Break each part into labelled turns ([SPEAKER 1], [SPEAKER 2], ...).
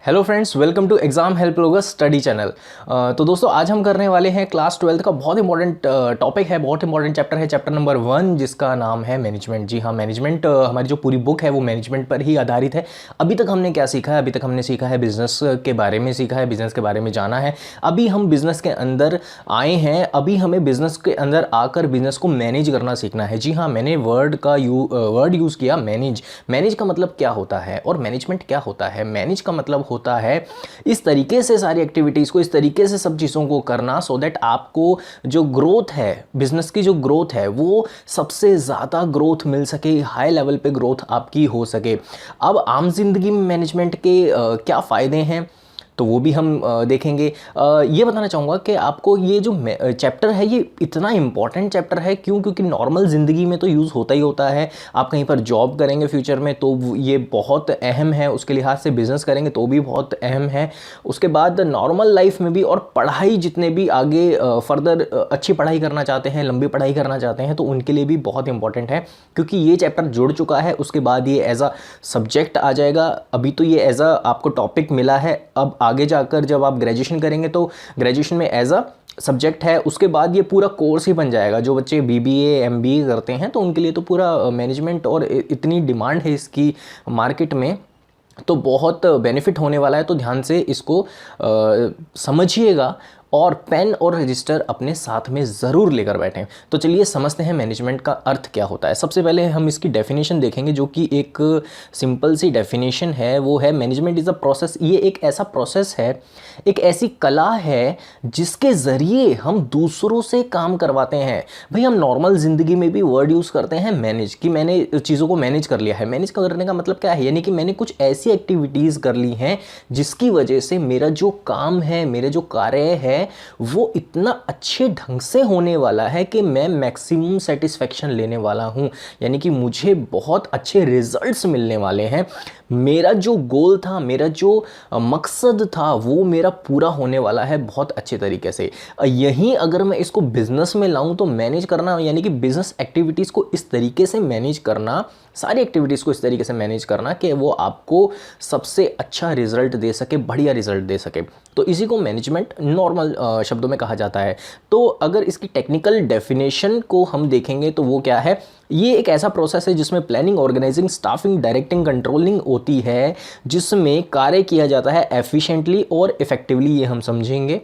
[SPEAKER 1] Hello friends, welcome to exam help progress study channel. तो दोस्तों, आज हम करने वाले हैं क्लास 12 का बहुत इंपॉर्टेंट टॉपिक है, बहुत इंपॉर्टेंट चैप्टर है, चैप्टर नंबर 1, जिसका नाम है मैनेजमेंट। जी हाँ, मैनेजमेंट। हमारी जो पूरी बुक है वो मैनेजमेंट पर ही आधारित है। अभी तक हमने क्या सीखा है? अभी तक हमने सीखा है बिजनेस के बारे में, सीखा है बिजनेस के बारे में जाना है। अभी हम बिजनेस के अंदर आए हैं, अभी हमें बिजनेस के अंदर आकर बिजनेस को मैनेज करना सीखना है। जी हाँ, मैंने वर्ड यूज़ किया मैनेज। मैनेज का मतलब क्या होता है और मैनेजमेंट क्या होता है? मैनेज का मतलब होता है इस तरीके से सारी एक्टिविटीज़ को, इस तरीके से सब चीज़ों को करना, सो दैट आपको जो ग्रोथ है, बिजनेस की जो ग्रोथ है, वो सबसे ज़्यादा ग्रोथ मिल सके, हाई लेवल पे ग्रोथ आपकी हो सके। अब आम जिंदगी में मैनेजमेंट के क्या फ़ायदे हैं, तो वो भी हम देखेंगे। ये बताना चाहूँगा कि आपको ये जो चैप्टर है ये इतना इम्पॉर्टेंट चैप्टर है। क्यों? क्योंकि नॉर्मल ज़िंदगी में तो यूज़ होता ही होता है। आप कहीं पर जॉब करेंगे फ्यूचर में तो ये बहुत अहम है, उसके लिहाज से बिज़नेस करेंगे तो भी बहुत अहम है। उसके बाद नॉर्मल लाइफ में भी, और पढ़ाई जितने भी आगे फर्दर अच्छी पढ़ाई करना चाहते हैं, लंबी पढ़ाई करना चाहते हैं, तो उनके लिए भी बहुत इंपॉर्टेंट है। क्योंकि ये चैप्टर जुड़ चुका है, उसके बाद ये एज अ सब्जेक्ट आ जाएगा। अभी तो ये एज अ आपको टॉपिक मिला है, अब आगे जाकर जब आप ग्रेजुएशन करेंगे तो ग्रेजुएशन में एज अ सब्जेक्ट है। उसके बाद ये पूरा कोर्स ही बन जाएगा। जो बच्चे बीबीए एमबीए करते हैं तो उनके लिए तो पूरा मैनेजमेंट, और इतनी डिमांड है इसकी मार्केट में, तो बहुत बेनिफिट होने वाला है। तो ध्यान से इसको समझिएगा और पेन और रजिस्टर अपने साथ में ज़रूर लेकर बैठें। तो चलिए समझते हैं मैनेजमेंट का अर्थ क्या होता है। सबसे पहले हम इसकी डेफिनेशन देखेंगे, जो कि एक सिंपल सी डेफिनेशन है। वो है मैनेजमेंट इज़ अ प्रोसेस। ये एक ऐसा प्रोसेस है, एक ऐसी कला है जिसके ज़रिए हम दूसरों से काम करवाते हैं। भाई, हम नॉर्मल ज़िंदगी में भी वर्ड यूज़ करते हैं मैनेज, कि मैंने चीज़ों को मैनेज कर लिया है। मैनेज करने का मतलब क्या है? यानी कि मैंने कुछ ऐसी एक्टिविटीज़ कर ली हैं जिसकी वजह से मेरा जो काम है, मेरे जो कार्य है, वो इतना अच्छे ढंग से होने वाला है कि मैं मैक्सिमम सेटिस्फेक्शन लेने वाला हूं। यानी कि मुझे बहुत अच्छे रिजल्ट्स मिलने वाले हैं। मेरा जो गोल था, मेरा जो मकसद था, वो मेरा पूरा होने वाला है बहुत अच्छे तरीके से। यहीं अगर मैं इसको बिजनेस में लाऊं तो मैनेज करना, यानी कि बिजनेस एक्टिविटीज़ को इस तरीके से मैनेज करना, सारी एक्टिविटीज़ को इस तरीके से मैनेज करना कि वो आपको सबसे अच्छा रिजल्ट दे सके, बढ़िया रिजल्ट दे सके। तो इसी को मैनेजमेंट नॉर्मल शब्दों में कहा जाता है। तो अगर इसकी टेक्निकल डेफिनेशन को हम देखेंगे तो वो क्या है? ये एक ऐसा प्रोसेस है जिसमें planning, organising, staffing, directing, controlling होती है, जिसमें कार्य किया जाता है एफिशिएंटली और इफेक्टिवली। ये हम समझेंगे।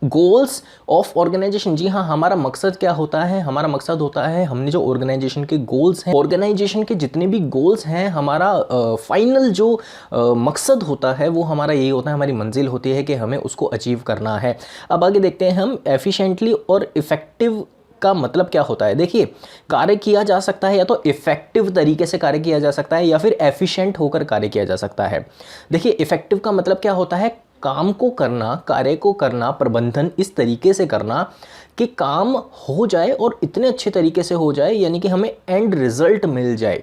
[SPEAKER 1] Goals of organisation. जी हाँ, हमारा मकसद क्या होता है? हमारा मकसद होता है, हमने जो ऑर्गेनाइजेशन के गोल्स हैं, ऑर्गेनाइजेशन के जितने भी गोल्स हैं, हमारा फाइनल जो मकसद होता है वो हमारा यही होता है, हमारी मंजिल होती है कि हमें उसको अचीव करना है। अब आगे देखते हैं हम एफिशिएंटली और इफेक्टिव का मतलब क्या होता है। देखिए, कार्य किया जा सकता है या तो इफेक्टिव तरीके से कार्य किया जा सकता है या फिर एफिशिएंट होकर कार्य किया जा सकता है। देखिए, इफेक्टिव का मतलब क्या होता है? काम को करना, कार्य को करना, प्रबंधन इस तरीके से करना कि काम हो जाए और इतने अच्छे तरीके से हो जाए, यानी कि हमें एंड रिजल्ट मिल जाए।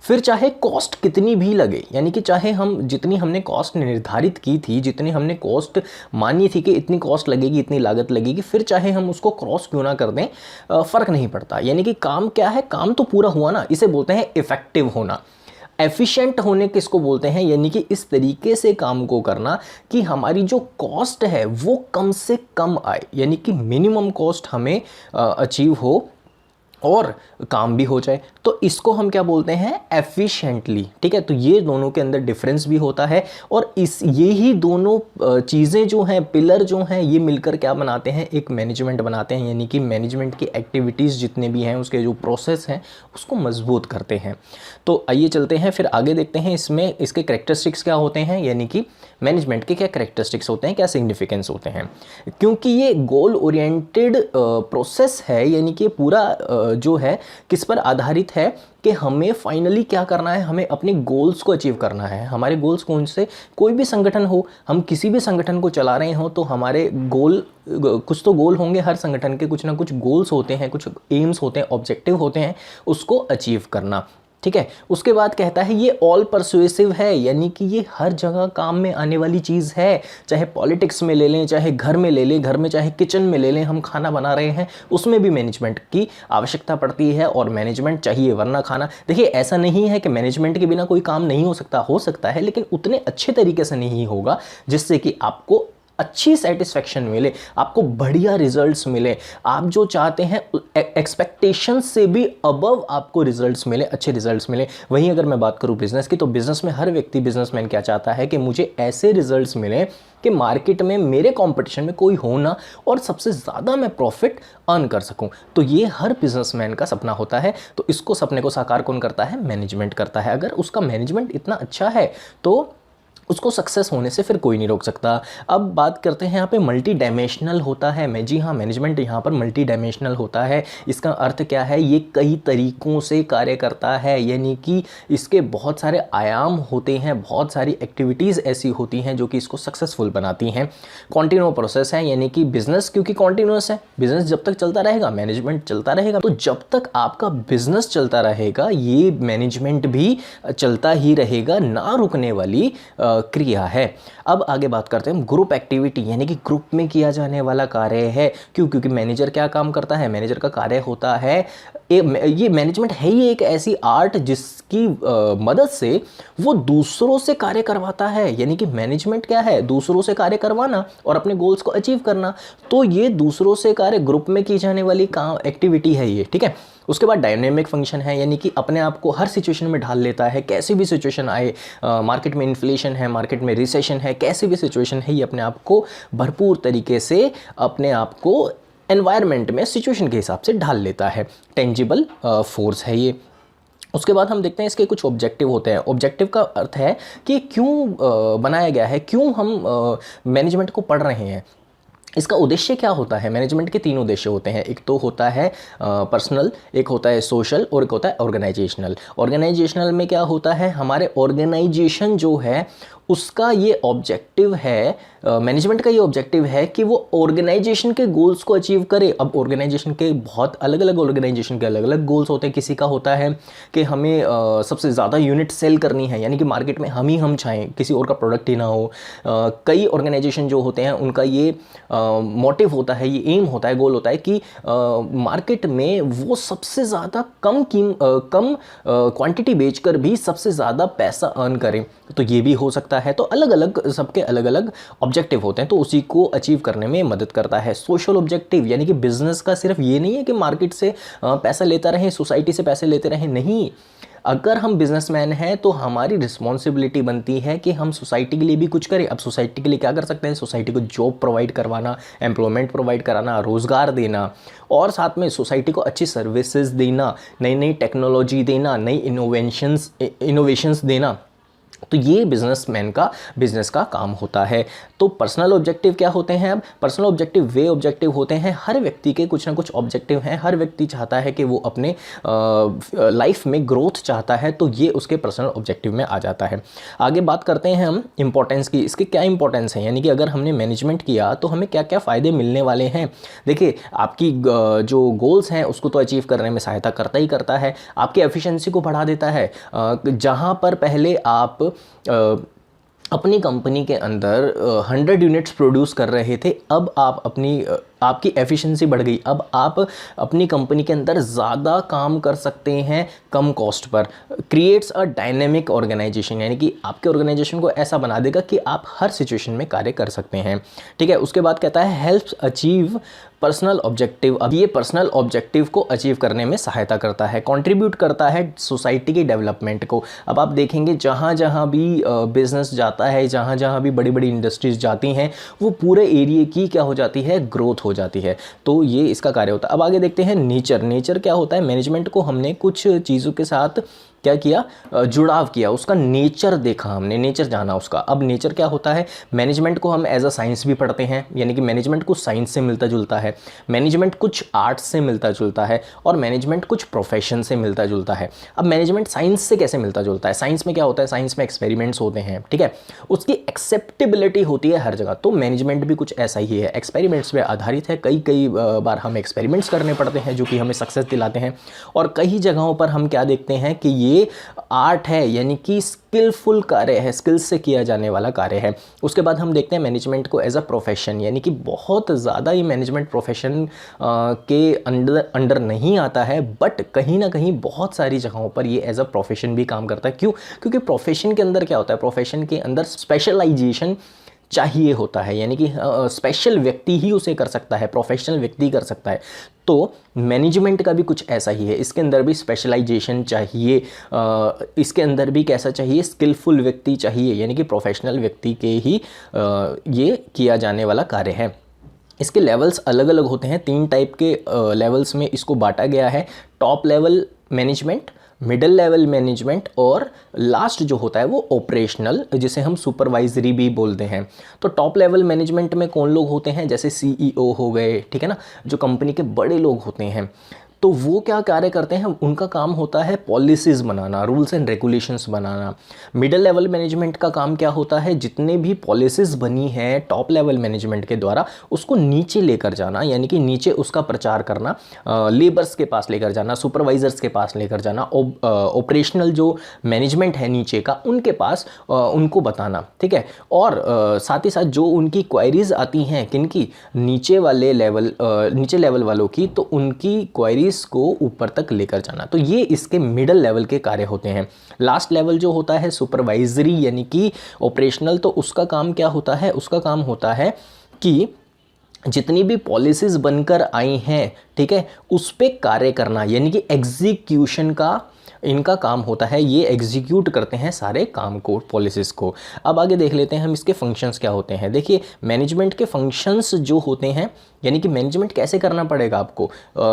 [SPEAKER 1] फिर चाहे कॉस्ट कितनी भी लगे, यानी कि चाहे हम जितनी हमने कॉस्ट निर्धारित की थी, जितनी हमने कॉस्ट मानी थी कि इतनी कॉस्ट लगेगी, इतनी लागत लगेगी, फिर चाहे हम उसको क्रॉस क्यों ना कर दें, फ़र्क नहीं पड़ता। यानी कि काम क्या है? काम तो पूरा हुआ ना, इसे बोलते हैं इफेक्टिव होना। एफिशिएंट होने किसको बोलते हैं? यानी कि इस तरीके से काम को करना कि हमारी जो कॉस्ट है वो कम से कम आए, यानी कि मिनिमम कॉस्ट हमें अचीव हो और काम भी हो जाए। तो इसको हम क्या बोलते हैं? एफिशिएंटली। ठीक है, तो ये दोनों के अंदर डिफरेंस भी होता है। और ये ही दोनों चीज़ें जो हैं, पिलर जो हैं, ये मिलकर क्या बनाते हैं? एक मैनेजमेंट बनाते हैं। यानी कि मैनेजमेंट की एक्टिविटीज़ जितने भी हैं, उसके जो प्रोसेस हैं, उसको मजबूत करते हैं। तो आइए चलते हैं, फिर आगे देखते हैं इसमें इसके करेक्टरिस्टिक्स क्या होते हैं, यानी कि मैनेजमेंट के क्या करेक्टरिस्टिक्स होते हैं, क्या सिग्निफिकेंस होते हैं। क्योंकि ये गोल ओरिएंटेड प्रोसेस है, यानी कि पूरा जो है किस पर आधारित है कि हमें फाइनली क्या करना है? हमें अपने गोल्स को अचीव करना है। हमारे गोल्स कौन से? कोई भी संगठन हो, हम किसी भी संगठन को चला रहे हो तो हमारे गोल, कुछ तो गोल होंगे। हर संगठन के कुछ ना कुछ गोल्स होते हैं, कुछ एम्स होते हैं, ऑब्जेक्टिव होते हैं, उसको अचीव करना। ठीक है। उसके बाद कहता है ये ऑल परसुएसिव है, यानी कि ये हर जगह काम में आने वाली चीज़ है। चाहे पॉलिटिक्स में ले लें, चाहे घर में ले लें, घर में चाहे किचन में ले लें, हम खाना बना रहे हैं उसमें भी मैनेजमेंट की आवश्यकता पड़ती है और मैनेजमेंट चाहिए वरना खाना। देखिए ऐसा नहीं है कि मैनेजमेंट के बिना कोई काम नहीं हो सकता है, लेकिन उतने अच्छे तरीके से नहीं होगा जिससे कि आपको अच्छी सेटिस्फैक्शन मिले, आपको बढ़िया रिजल्ट्स मिले, आप जो चाहते हैं एक्सपेक्टेशन से भी अबव आपको रिजल्ट्स मिले, अच्छे रिजल्ट्स मिले। वहीं अगर मैं बात करूं बिजनेस की, तो बिजनेस में हर व्यक्ति, बिजनेसमैन क्या चाहता है कि मुझे ऐसे रिजल्ट्स मिले कि मार्केट में मेरे कंपटीशन में कोई हो ना और सबसे ज़्यादा मैं प्रॉफिट अर्न कर सकूं। तो ये हर बिजनेसमैन का सपना होता है। तो इसको सपने को साकार कौन करता है? मैनेजमेंट करता है। अगर उसका मैनेजमेंट इतना अच्छा है तो उसको सक्सेस होने से फिर कोई नहीं रोक सकता। अब बात करते हैं यहाँ पे मल्टी डायमेंशनल होता है। मैं जी हाँ, मैनेजमेंट यहाँ पर मल्टी डायमेंशनल होता है। इसका अर्थ क्या है? ये कई तरीकों से कार्य करता है, यानी कि इसके बहुत सारे आयाम होते हैं, बहुत सारी एक्टिविटीज़ ऐसी होती हैं जो कि इसको सक्सेसफुल बनाती हैं। कॉन्टिन्यू प्रोसेस है, यानी कि बिजनेस क्योंकि कॉन्टिन्यूस है, बिजनेस जब तक चलता रहेगा मैनेजमेंट चलता रहेगा। तो जब तक आपका बिजनेस चलता रहेगा ये मैनेजमेंट भी चलता ही रहेगा, ना रुकने वाली क्रिया है। अब आगे बात करते हैं ग्रुप एक्टिविटी, यानी कि ग्रुप में किया जाने वाला कार्य है। क्यों? क्योंकि मैनेजर क्या काम करता है? मैनेजर का कार्य होता है, ये मैनेजमेंट है ही एक ऐसी आर्ट जिसकी मदद से वो दूसरों से कार्य करवाता है। यानी कि मैनेजमेंट क्या है? दूसरों से कार्य करवाना और अपने गोल्स को अचीव करना। तो ये दूसरों से कार्य ग्रुप में की जाने वाली काम एक्टिविटी है ये, ठीक है। उसके बाद डायनेमिक फंक्शन है, यानी कि अपने आप को हर सिचुएशन में ढाल लेता है। कैसी भी सिचुएशन आए, मार्केट में इन्फ्लेशन है, मार्केट में रिसेशन है, कैसी भी सिचुएशन है, ये अपने आप को भरपूर तरीके से अपने आप को एनवायरनमेंट में सिचुएशन के हिसाब से ढाल लेता है। टेंजिबल फोर्स है ये। उसके बाद हम देखते हैं इसके कुछ ऑब्जेक्टिव होते हैं। ऑब्जेक्टिव का अर्थ है कि क्यों बनाया गया है, क्यों हम मैनेजमेंट को पढ़ रहे हैं, इसका उद्देश्य क्या होता है। मैनेजमेंट के तीन उद्देश्य होते हैं। एक तो होता है पर्सनल, एक होता है सोशल और एक होता है ऑर्गेनाइजेशनल। ऑर्गेनाइजेशनल में क्या होता है? हमारे ऑर्गेनाइजेशन जो है उसका ये ऑब्जेक्टिव है, मैनेजमेंट का ये ऑब्जेक्टिव है कि वो ऑर्गेनाइजेशन के गोल्स को अचीव करे। अब ऑर्गेनाइजेशन के बहुत अलग अलग ऑर्गेनाइजेशन के अलग अलग गोल्स होते हैं। किसी का होता है कि हमें सबसे ज़्यादा यूनिट सेल करनी है, यानी कि मार्केट में हम ही चाहें, किसी और का प्रोडक्ट ही ना हो। कई ऑर्गेनाइजेशन जो होते हैं उनका ये मोटिव होता है, ये एम होता है, गोल होता है कि मार्केट में वो सबसे ज़्यादा कम क्वांटिटी बेचकर भी सबसे ज़्यादा पैसा अर्न करें। तो ये भी हो सकता है। तो अलग अलग, सबके अलग अलग ऑब्जेक्टिव होते हैं, तो उसी को अचीव करने में मदद करता है। सोशल ऑब्जेक्टिव, यानी कि बिजनेस का सिर्फ ये नहीं है कि मार्केट से पैसा लेता रहे, सोसाइटी से पैसे लेते रहें, नहीं। अगर हम बिजनेसमैन हैं तो हमारी रिस्पॉन्सिबिलिटी बनती है कि हम सोसाइटी के लिए भी कुछ करें। अब सोसाइटी के लिए क्या कर सकते हैं? सोसाइटी को जॉब प्रोवाइड करवाना, एम्प्लॉयमेंट प्रोवाइड कराना, रोज़गार देना, और साथ में सोसाइटी को अच्छी सर्विसेज देना, नई नई टेक्नोलॉजी देना, नई इनोवेशंस देना। तो ये बिजनेसमैन का, बिजनेस का काम होता है। तो पर्सनल ऑब्जेक्टिव क्या होते हैं? अब पर्सनल ऑब्जेक्टिव वे ऑब्जेक्टिव होते हैं। हर व्यक्ति के कुछ ना कुछ ऑब्जेक्टिव हैं। हर व्यक्ति चाहता है कि वो अपने लाइफ में ग्रोथ चाहता है, तो ये उसके पर्सनल ऑब्जेक्टिव में आ जाता है। आगे बात करते हैं हम इंपॉर्टेंस की। इसके क्या इंपॉर्टेंस है, यानी कि अगर हमने मैनेजमेंट किया तो हमें क्या क्या फ़ायदे मिलने वाले हैं। देखिए, आपकी जो गोल्स हैं उसको तो अचीव करने में सहायता करता ही करता है। आपकी एफिशिएंसी को बढ़ा देता है। जहाँ पर पहले आप अपनी कंपनी के अंदर 100 यूनिट्स प्रोड्यूस कर रहे थे, अब आप आपकी एफिशिएंसी बढ़ गई। अब आप अपनी कंपनी के अंदर ज़्यादा काम कर सकते हैं कम कॉस्ट पर। क्रिएट्स अ डायनेमिक ऑर्गेनाइजेशन, यानी कि आपके ऑर्गेनाइजेशन को ऐसा बना देगा कि आप हर सिचुएशन में कार्य कर सकते हैं, ठीक है। उसके बाद कहता है हेल्प्स अचीव पर्सनल ऑब्जेक्टिव। अब ये पर्सनल ऑब्जेक्टिव को अचीव करने में सहायता करता है, कंट्रीब्यूट करता है सोसाइटी के डेवलपमेंट को। अब आप देखेंगे जहाँ जहाँ भी बिजनेस जाता है, जहाँ जहाँ भी बड़ी बड़ी इंडस्ट्रीज जाती हैं, वो पूरे एरिया की क्या हो जाती है? ग्रोथ हो जाती है। तो ये इसका कार्य होता है। अब आगे देखते हैं नेचर क्या होता है। मैनेजमेंट को हमने कुछ चीज़ों के साथ क्या किया? जुड़ाव किया, उसका नेचर देखा हमने, नेचर जाना उसका। अब नेचर क्या होता है? मैनेजमेंट को हम एज अ साइंस भी पढ़ते हैं, यानी कि मैनेजमेंट कुछ साइंस से मिलता जुलता है, मैनेजमेंट कुछ आर्ट्स से मिलता जुलता है, और मैनेजमेंट कुछ प्रोफेशन से मिलता जुलता है। अब मैनेजमेंट साइंस से कैसे मिलता जुलता है? साइंस में क्या होता है? साइंस में एक्सपेरिमेंट्स होते हैं, ठीक है, उसकी एक्सेप्टेबिलिटी होती है हर जगह। तो मैनेजमेंट भी कुछ ऐसा ही है, एक्सपेरिमेंट्स पे आधारित है। कई बार हमें एक्सपेरिमेंट्स करने पड़ते हैं जो कि हमें सक्सेस दिलाते हैं, और कई जगहों पर हम क्या देखते हैं कि ये ये आर्ट है, यानी कि स्किलफुल कार्य है, स्किल्स से किया जाने वाला कार्य है। उसके बाद हम देखते हैं मैनेजमेंट को एज अ प्रोफेशन, यानी कि बहुत ज़्यादा ये मैनेजमेंट प्रोफेशन के अंडर नहीं आता है, बट कहीं ना कहीं बहुत सारी जगहों पर ये एज अ प्रोफेशन भी काम करता है। क्यों? क्योंकि प्रोफेशन के अंदर क्या होता है, प्रोफेशन के अंदर स्पेशलाइजेशन चाहिए होता है, यानी कि स्पेशल व्यक्ति ही उसे कर सकता है, प्रोफेशनल व्यक्ति कर सकता है। तो मैनेजमेंट का भी कुछ ऐसा ही है, इसके अंदर भी स्पेशलाइजेशन चाहिए, इसके अंदर भी कैसा चाहिए, स्किलफुल व्यक्ति चाहिए, यानी कि प्रोफेशनल व्यक्ति के ही ये किया जाने वाला कार्य है। इसके लेवल्स अलग अलग होते हैं, 3 टाइप के लेवल्स में इसको बांटा गया है। Top level management, middle level management और लास्ट जो होता है वो ऑपरेशनल, जिसे हम सुपरवाइजरी भी बोलते हैं। तो टॉप लेवल मैनेजमेंट में कौन लोग होते हैं, जैसे सीईओ हो गए, ठीक है ना, जो कंपनी के बड़े लोग होते हैं, तो वो क्या कार्य करते हैं, उनका काम होता है policies banana, rules and regulations banana. Middle level management का काम क्या होता है, जितने भी पॉलिसीज़ बनी हैं टॉप लेवल मैनेजमेंट के द्वारा उसको नीचे लेकर जाना, यानी कि नीचे उसका प्रचार करना, लेबर्स के पास लेकर जाना, सुपरवाइजर्स के पास लेकर जाना, ऑपरेशनल जो मैनेजमेंट है नीचे का उनके पास उनको बताना, ठीक है। और साथ ही साथ जो उनकी क्वायरीज़ आती हैं किनकी, नीचे लेवल वालों की, तो उनकी क्वायरीज को ऊपर तक लेकर जाना। तो ये इसके मिडिल लेवल के कार्य होते हैं। लास्ट लेवल जो होता है सुपरवाइजरी यानी कि ऑपरेशनल, तो उसका काम क्या होता है, उसका काम होता है कि जितनी भी पॉलिसीज़ बनकर आई हैं, ठीक है, उस पे कार्य करना, यानी कि एग्जीक्यूशन का इनका काम होता है। ये एग्जीक्यूट करते हैं सारे काम को, पॉलिसीज़ को। अब आगे देख लेते हैं हम इसके फंक्शंस क्या होते हैं। देखिए मैनेजमेंट के फंक्शंस जो होते हैं, यानी कि मैनेजमेंट कैसे करना पड़ेगा आपको,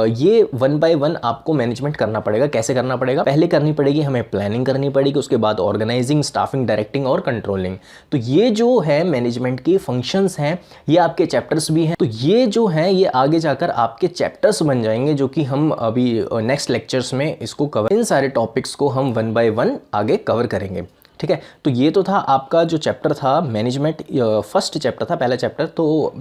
[SPEAKER 1] ये 1 बाय 1 आपको मैनेजमेंट करना पड़ेगा। कैसे करना पड़ेगा, पहले करनी पड़ेगी हमें प्लानिंग करनी पड़ेगी, उसके बाद ऑर्गेनाइजिंग, स्टाफिंग, डायरेक्टिंग और कंट्रोलिंग। तो ये जो है मैनेजमेंट की फंक्शंस हैं, ये आपके चैप्टर्स भी हैं। तो ये जो हैं ये आगे जाकर आपके चैप्टर्स बन जाएंगे, जो कि हम अभी नेक्स्ट लेक्चर्स में इसको कवर, इन सारे टॉपिक्स को हम 1 बाय 1 आगे कवर करेंगे, ठीक है। तो ये तो था आपका जो चैप्टर था मैनेजमेंट, फर्स्ट चैप्टर था, पहला चैप्टर। तो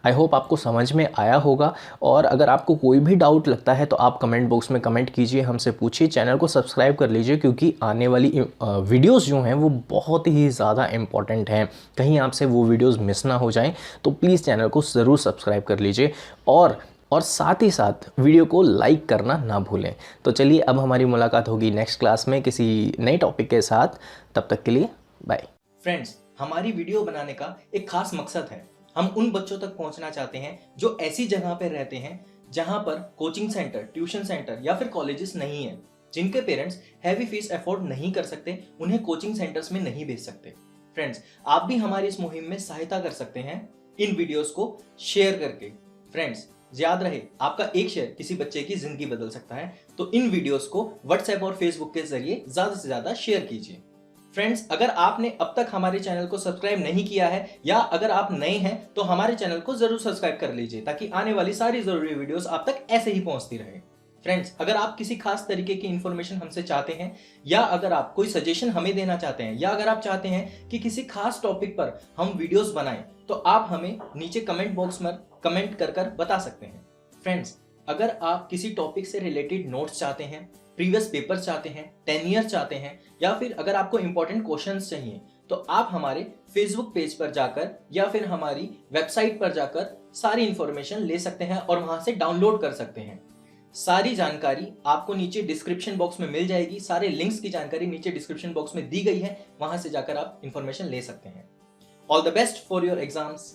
[SPEAKER 1] आई होप आपको समझ में आया होगा, और अगर आपको कोई भी डाउट लगता है तो आप कमेंट बॉक्स में कमेंट कीजिए, हमसे पूछिए, चैनल को सब्सक्राइब कर लीजिए, क्योंकि आने वाली वीडियोस जो हैं वो बहुत ही ज़्यादा इंपॉर्टेंट हैं। कहीं आपसे वो वीडियोस मिस ना हो जाएं, तो प्लीज़ चैनल को ज़रूर सब्सक्राइब कर लीजिए, और साथ ही साथ वीडियो को लाइक करना ना भूलें। तो चलिए अब हमारी मुलाकात होगी नेक्स्ट क्लास में किसी नए टॉपिक के साथ। तब तक के लिए बाय।
[SPEAKER 2] फ्रेंड्स, हमारी वीडियो बनाने का एक खास मकसद है। हम उन बच्चों तक पहुंचना चाहते हैं जो ऐसी जगह पर रहते हैं जहां पर कोचिंग सेंटर, ट्यूशन सेंटर या फिर कॉलेजेस नहीं है, जिनके पेरेंट्स हैवी फीस अफोर्ड नहीं कर सकते, उन्हें कोचिंग सेंटर्स में नहीं भेज सकते। फ्रेंड्स, आप भी हमारी इस मुहिम में सहायता कर सकते हैं इन वीडियोस को शेयर करके। फ्रेंड्स, याद रहे, आपका एक शेयर किसी बच्चे की जिंदगी बदल सकता है। तो इन वीडियोस को व्हाट्सएप और फेसबुक के जरिए ज्यादा से ज्यादा शेयर कीजिए। फ्रेंड्स, अगर आपने अब तक हमारे चैनल को सब्सक्राइब नहीं किया है, या अगर आप नए हैं तो हमारे चैनल को जरूर सब्सक्राइब कर लीजिए, ताकि आने वाली सारी जरूरी वीडियोस आप तक ऐसे ही पहुंचती रहे। फ्रेंड्स, अगर आप किसी खास तरीके की इंफॉर्मेशन हमसे चाहते हैं, या अगर आप कोई सजेशन हमें देना चाहते हैं, या अगर आप चाहते हैं कि किसी खास टॉपिक पर हम वीडियोस बनाएं, तो आप हमें नीचे कमेंट बॉक्स में कमेंट कर बता सकते हैं। फ्रेंड्स, अगर आप किसी टॉपिक से रिलेटेड नोट्स चाहते हैं, प्रीवियस पेपर्स चाहते हैं, टेन्योर चाहते हैं, या फिर अगर आपको इंपॉर्टेंट क्वेश्चंस चाहिए, तो आप हमारे फेसबुक पेज पर जाकर या फिर हमारी वेबसाइट पर जाकर सारी इंफॉर्मेशन ले सकते हैं और वहां से डाउनलोड कर सकते हैं। सारी जानकारी आपको नीचे डिस्क्रिप्शन बॉक्स में मिल जाएगी। सारे लिंक्स की जानकारी नीचे डिस्क्रिप्शन बॉक्स में दी गई है, वहां से जाकर आप इंफॉर्मेशन ले सकते हैं। All the best for your exams.